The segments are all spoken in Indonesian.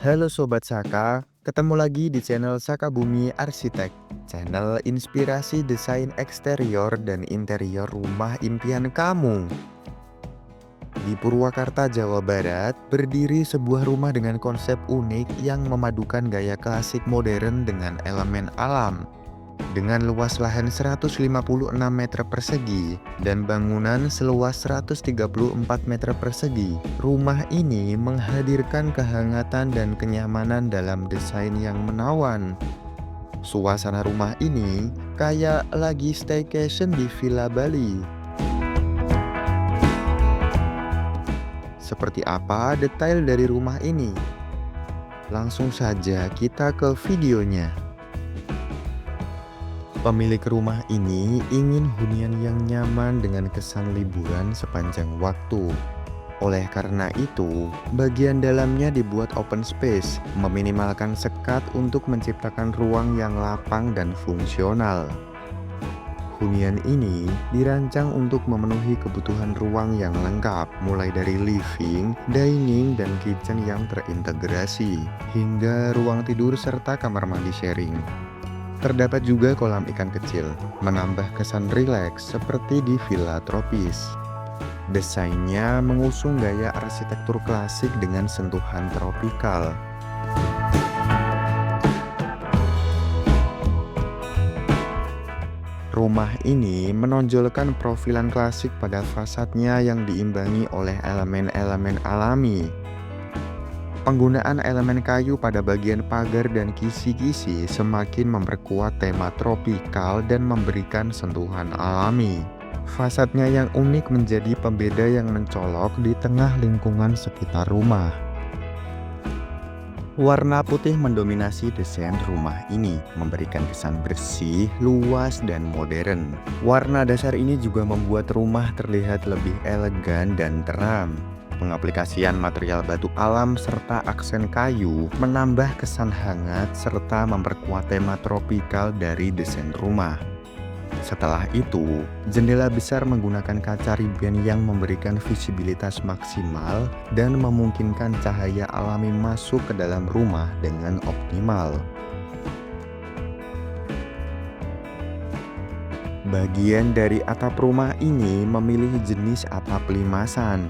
Halo Sobat Saka, ketemu lagi di channel Saka Bumi Arsitek, channel inspirasi desain eksterior dan interior rumah impian kamu. Di Purwakarta, Jawa Barat, berdiri sebuah rumah dengan konsep unik yang memadukan gaya klasik modern dengan elemen alam. Dengan luas lahan 156 meter persegi dan bangunan seluas 134 meter persegi, rumah ini menghadirkan kehangatan dan kenyamanan dalam desain yang menawan. Suasana rumah ini kayak lagi staycation di Villa Bali. Seperti apa detail dari rumah ini? Langsung saja kita ke videonya. Pemilik rumah ini ingin hunian yang nyaman dengan kesan liburan sepanjang waktu. Oleh karena itu, bagian dalamnya dibuat open space, meminimalkan sekat untuk menciptakan ruang yang lapang dan fungsional. Hunian ini dirancang untuk memenuhi kebutuhan ruang yang lengkap, mulai dari living, dining, dan kitchen yang terintegrasi, hingga ruang tidur serta kamar mandi sharing. Terdapat juga kolam ikan kecil, menambah kesan rileks seperti di villa tropis. Desainnya mengusung gaya arsitektur klasik dengan sentuhan tropikal. Rumah ini menonjolkan profilan klasik pada fasadnya yang diimbangi oleh elemen-elemen alami. Penggunaan elemen kayu pada bagian pagar dan kisi-kisi semakin memperkuat tema tropikal dan memberikan sentuhan alami. Fasadnya yang unik menjadi pembeda yang mencolok di tengah lingkungan sekitar rumah. Warna putih mendominasi desain rumah ini, memberikan kesan bersih, luas, dan modern. Warna dasar ini juga membuat rumah terlihat lebih elegan dan terang. Pengaplikasian material batu alam serta aksen kayu menambah kesan hangat serta memperkuat tema tropikal dari desain rumah. Setelah itu, jendela besar menggunakan kaca ribbon yang memberikan visibilitas maksimal dan memungkinkan cahaya alami masuk ke dalam rumah dengan optimal. Bagian dari atap rumah ini memilih jenis atap limasan.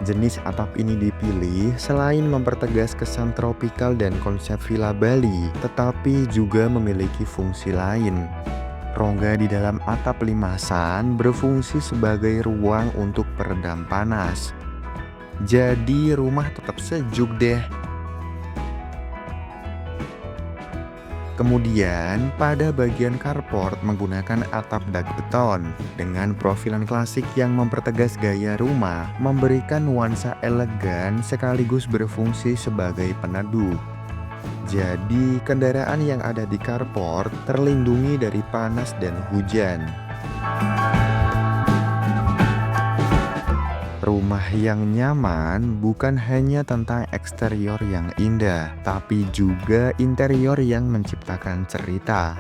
Jenis atap ini dipilih selain mempertegas kesan tropikal dan konsep Villa Bali, tetapi juga memiliki fungsi lain. Rongga di dalam atap limasan berfungsi sebagai ruang untuk peredam panas. Jadi rumah tetap sejuk deh. Kemudian pada bagian carport menggunakan atap dak beton dengan profilan klasik yang mempertegas gaya rumah, memberikan nuansa elegan sekaligus berfungsi sebagai peneduh. Jadi kendaraan yang ada di carport terlindungi dari panas dan hujan. Rumah yang nyaman bukan hanya tentang eksterior yang indah, tapi juga interior yang menciptakan cerita.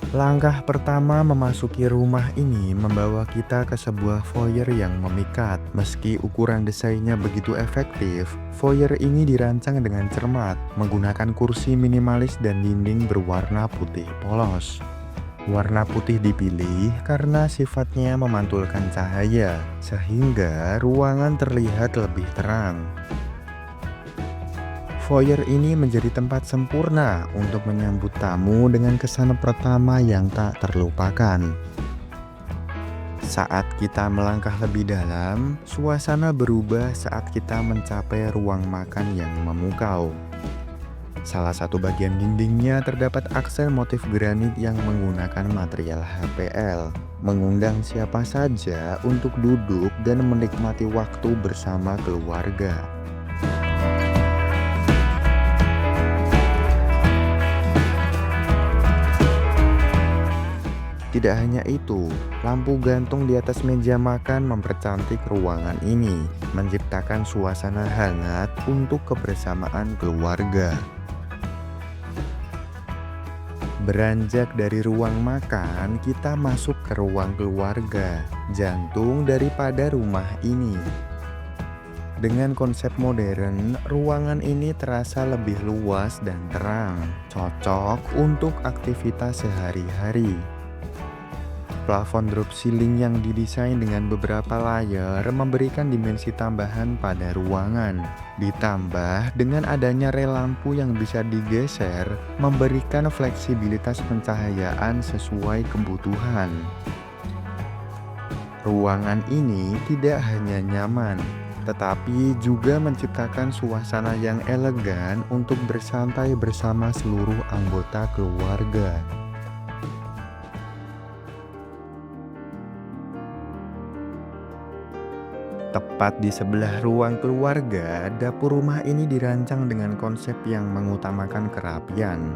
Langkah pertama memasuki rumah ini membawa kita ke sebuah foyer yang memikat. Meski ukuran desainnya begitu efektif, foyer ini dirancang dengan cermat, menggunakan kursi minimalis dan dinding berwarna putih polos. Warna putih dipilih karena sifatnya memantulkan cahaya, sehingga ruangan terlihat lebih terang. Foyer ini menjadi tempat sempurna untuk menyambut tamu dengan kesan pertama yang tak terlupakan. Saat kita melangkah lebih dalam, suasana berubah saat kita mencapai ruang makan yang memukau. Salah satu bagian dindingnya terdapat aksen motif granit yang menggunakan material HPL, mengundang siapa saja untuk duduk dan menikmati waktu bersama keluarga. Tidak hanya itu, lampu gantung di atas meja makan mempercantik ruangan ini, menciptakan suasana hangat untuk kebersamaan keluarga. Beranjak dari ruang makan, kita masuk ke ruang keluarga, jantung daripada rumah ini. Dengan konsep modern, ruangan ini terasa lebih luas dan terang, cocok untuk aktivitas sehari-hari. Plafon drop ceiling yang didesain dengan beberapa layar memberikan dimensi tambahan pada ruangan. Ditambah dengan adanya rel lampu yang bisa digeser, memberikan fleksibilitas pencahayaan sesuai kebutuhan. Ruangan ini tidak hanya nyaman, tetapi juga menciptakan suasana yang elegan untuk bersantai bersama seluruh anggota keluarga. Tepat di sebelah ruang keluarga, dapur rumah ini dirancang dengan konsep yang mengutamakan kerapian.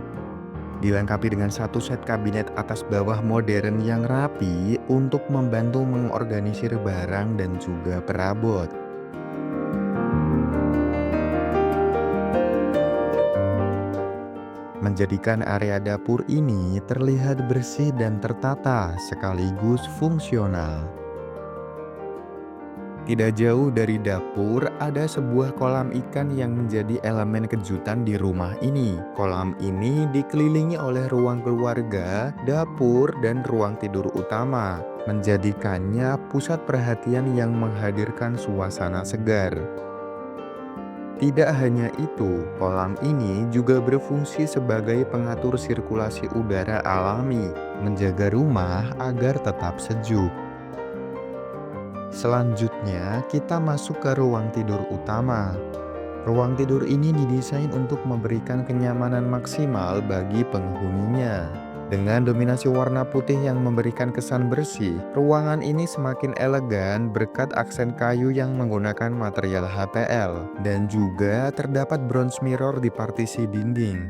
Dilengkapi dengan satu set kabinet atas bawah modern yang rapi untuk membantu mengorganisir barang dan juga perabot. Menjadikan area dapur ini terlihat bersih dan tertata sekaligus fungsional. Tidak jauh dari dapur, ada sebuah kolam ikan yang menjadi elemen kejutan di rumah ini. Kolam ini dikelilingi oleh ruang keluarga, dapur, dan ruang tidur utama, menjadikannya pusat perhatian yang menghadirkan suasana segar. Tidak hanya itu, kolam ini juga berfungsi sebagai pengatur sirkulasi udara alami, menjaga rumah agar tetap sejuk. Selanjutnya, kita masuk ke ruang tidur utama. Ruang tidur ini didesain untuk memberikan kenyamanan maksimal bagi penghuninya. Dengan dominasi warna putih yang memberikan kesan bersih, ruangan ini semakin elegan berkat aksen kayu yang menggunakan material HPL, dan juga terdapat bronze mirror di partisi dinding.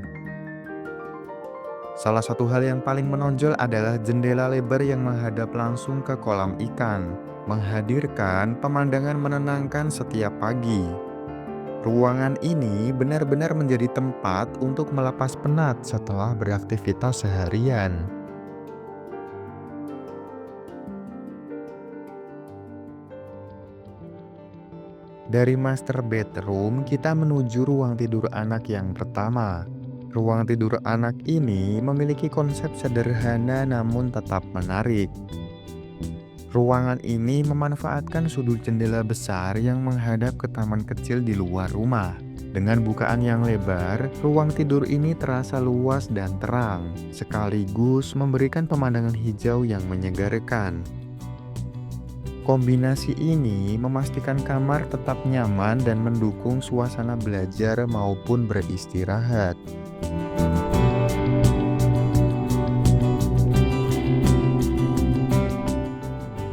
Salah satu hal yang paling menonjol adalah jendela lebar yang menghadap langsung ke kolam ikan, menghadirkan pemandangan menenangkan setiap pagi. Ruangan ini benar-benar menjadi tempat untuk melepas penat setelah beraktivitas seharian. Dari master bedroom, kita menuju ruang tidur anak yang pertama. Ruang tidur anak ini memiliki konsep sederhana namun tetap menarik. Ruangan ini memanfaatkan sudut jendela besar yang menghadap ke taman kecil di luar rumah. Dengan bukaan yang lebar, ruang tidur ini terasa luas dan terang, sekaligus memberikan pemandangan hijau yang menyegarkan. Kombinasi ini memastikan kamar tetap nyaman dan mendukung suasana belajar maupun beristirahat.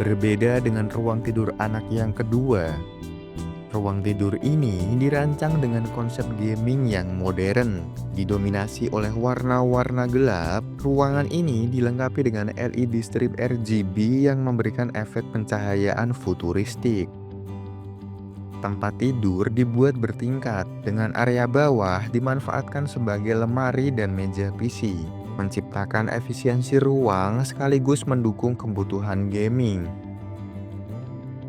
Berbeda dengan ruang tidur anak yang kedua, ruang tidur ini dirancang dengan konsep gaming yang modern. Didominasi oleh warna-warna gelap, ruangan ini dilengkapi dengan LED strip RGB yang memberikan efek pencahayaan futuristik. Tempat tidur dibuat bertingkat, dengan area bawah dimanfaatkan sebagai lemari dan meja PC, menciptakan efisiensi ruang sekaligus mendukung kebutuhan gaming.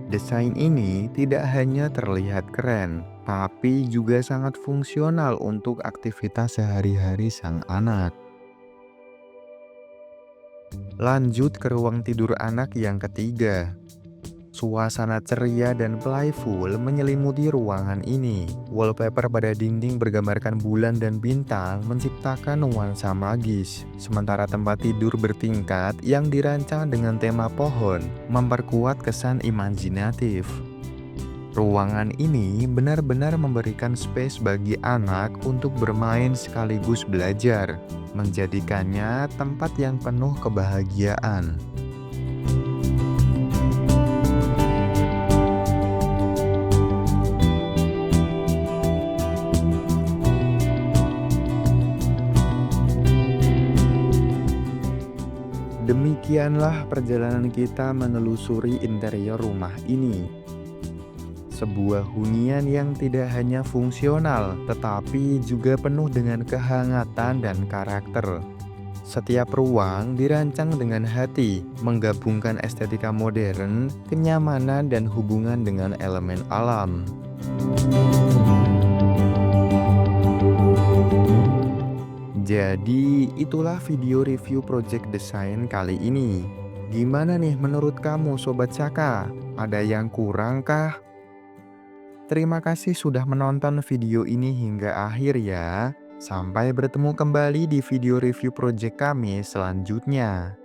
Desain ini tidak hanya terlihat keren, tapi juga sangat fungsional untuk aktivitas sehari-hari sang anak. Lanjut ke ruang tidur anak yang ketiga. Suasana ceria dan playful menyelimuti ruangan ini. Wallpaper pada dinding bergambarkan bulan dan bintang menciptakan nuansa magis. Sementara tempat tidur bertingkat yang dirancang dengan tema pohon memperkuat kesan imajinatif. Ruangan ini benar-benar memberikan space bagi anak untuk bermain sekaligus belajar, menjadikannya tempat yang penuh kebahagiaan. Demikianlah perjalanan kita menelusuri interior rumah ini. Sebuah hunian yang tidak hanya fungsional, tetapi juga penuh dengan kehangatan dan karakter. Setiap ruang dirancang dengan hati, menggabungkan estetika modern, kenyamanan, dan hubungan dengan elemen alam. Jadi, itulah video review project desain kali ini. Gimana nih menurut kamu Sobat Saka? Ada yang kurang kah? Terima kasih sudah menonton video ini hingga akhir ya. Sampai bertemu kembali di video review project kami selanjutnya.